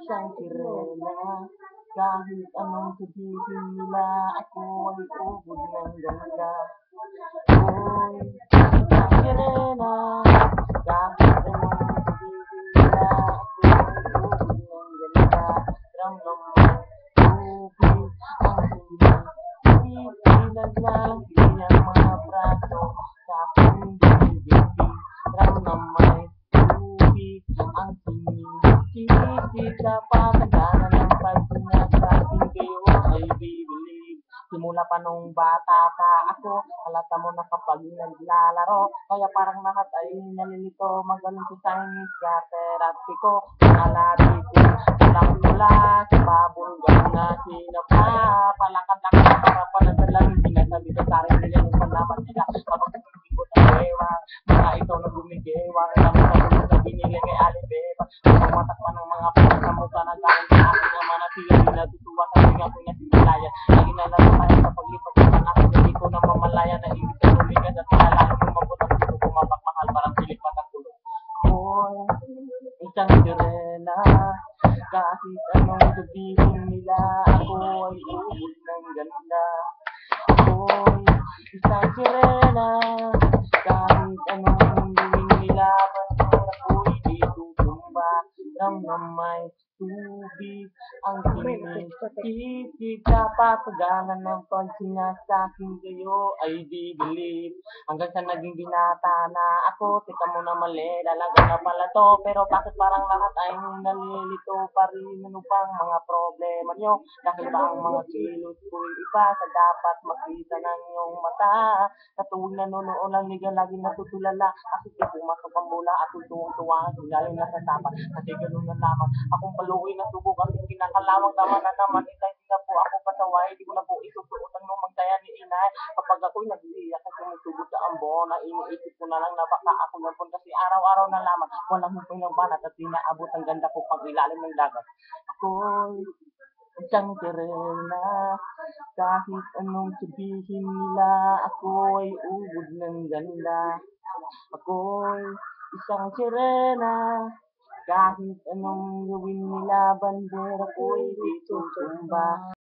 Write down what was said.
Isang sirena, kahit anong sabihin nila, ako ay ubod ng ganda. Ako'y isang sirena, kahit anong sabihin nila, ako ay ubod ng ganda. Ramdam mo, tubig ang sinipilat ng kanyang mga braso sa aking bibig. Ramdam mo'y tubig ang sinisipsip sa patagalan ng pagsinag sa akin kayo ay bibilib. Simula pa nung bata pa ako, halata mo na kapag naglalaro, kaya parang lahat ay nalilito. Magaling ko sa Chinese garterapy ko, nalati ko walang mula sa babulgang na sinapa. Palakad-lakad sa harapan ng dalawang sinasabi ko sa akin nila yung panaman nila. Kapag ko ng ewa, mga ikaw na gumigewang, naman sa tulog na binili kay Alibeba. Pumatak pa ng mga pala sa mukha na galing sa aking ama na tila di natutuwa sa tinga ko na sinilaya. Lagi na lang tayo sa paglipat ng anak, hindi ko na mamalaya na ibig sa lumigas at tinalalo lumabot ang puso ko mapagmahal parang silipat ang tulog. Ako'y isang sirena, kahit anong sabihin nila, ako ay ubod ng ganda. Ako'y isang sirena, kahit anong gawin nila, basta ako'y di tutumba. Ramdam may tubig ang sinisipsip sa patagalan ng pagsinasakit kayo ay di believe. Hanggang sa naging binata na ako, tika mo na mali, dalaga na pala to. Pero bakit parang lahat ay nalilito pa rin? Ano bang mga problema nyo? Dahil ba ang mga kilos ko'y iba sa dapat makita ng iyong mata? Sa tuwing nanonood ng liga, lagi natutulala. Kasi di pumasok ang bola at tuwang-tuwa ang galing na sa tapat. Kasi ganun na lamang, akong paluin na subo kasi kinakalawang tama na naman. Itay di na po ako pasaway, di ko na po isusuot ang lumang daya ni inay. Kapag ako'y nag-iiyak at sumusugot sa ambon, na iniisip ko na lang na baka ako naman kasi araw-araw na lamang. Walang humpay ng banat at inaabot ang ganda ko pag ilalim ng dagat. Ako'y isang sirena, kahit anong sabihin nila, ako ay ubod ng ganda. Ako'y isang sirena, kahit anong gawin nila, bandera ko'y di tutumba.